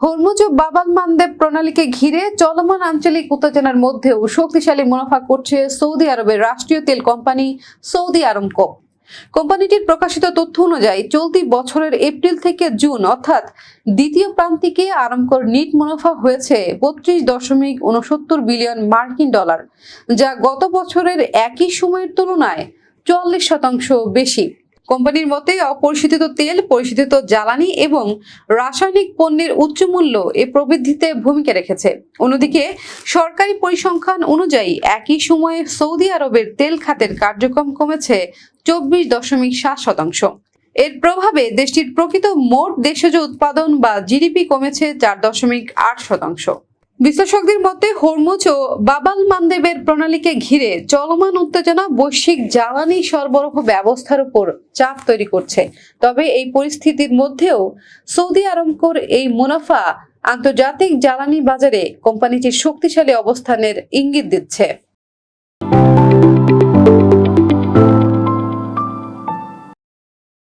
Hormuz ও বাব আল মানদেব প্রণালীকে ঘিরে চলমান আঞ্চলিক উত্তেজনার মধ্যেও শক্তিশালী মুনাফা করছে সৌদি আরবের রাষ্ট্রীয় তেল কোম্পানি সৌদি আরামকো। কোম্পানিটির প্রকাশিত তথ্য অনুযায়ী চলতি বছরের এপ্রিল থেকে জুন অর্থাৎ দ্বিতীয় প্রান্তিকে আরামকোর নিট মুনাফা হয়েছে 32.69 বিলিয়ন মার্কিন ডলার, যা গত বছরের একই সময়ের তুলনায় 44% বেশি। কোম্পানির মতে অপরিশোধিত তেল, পরিশোধিত জ্বালানি এবং রাসায়নিক পণ্যের উচ্চ মূল্য এ প্রবৃদ্ধিতে ভূমিকা রেখেছে। অন্যদিকে সরকারি পরিসংখ্যান অনুযায়ী একই সময়ে সৌদি আরবের তেল খাতের কার্যক্রম কমেছে 24.7%। এর প্রভাবে দেশটির প্রকৃত মোট দেশজ উৎপাদন বা জিডিপি কমেছে 4.8%। বিশ্লেষকদের মতে হরমুজ ও বাব আল মানদেবের প্রণালীকে ঘিরে চলমান উত্তেজনা বৈশ্বিক জ্বালানি সরবরাহ ব্যবস্থার উপর চাপ তৈরি করছে। তবে এই পরিস্থিতির মধ্যেও সৌদি আরামকোর এই মুনাফা আন্তর্জাতিক জ্বালানি বাজারে কোম্পানিটির শক্তিশালী অবস্থানের ইঙ্গিত দিচ্ছে।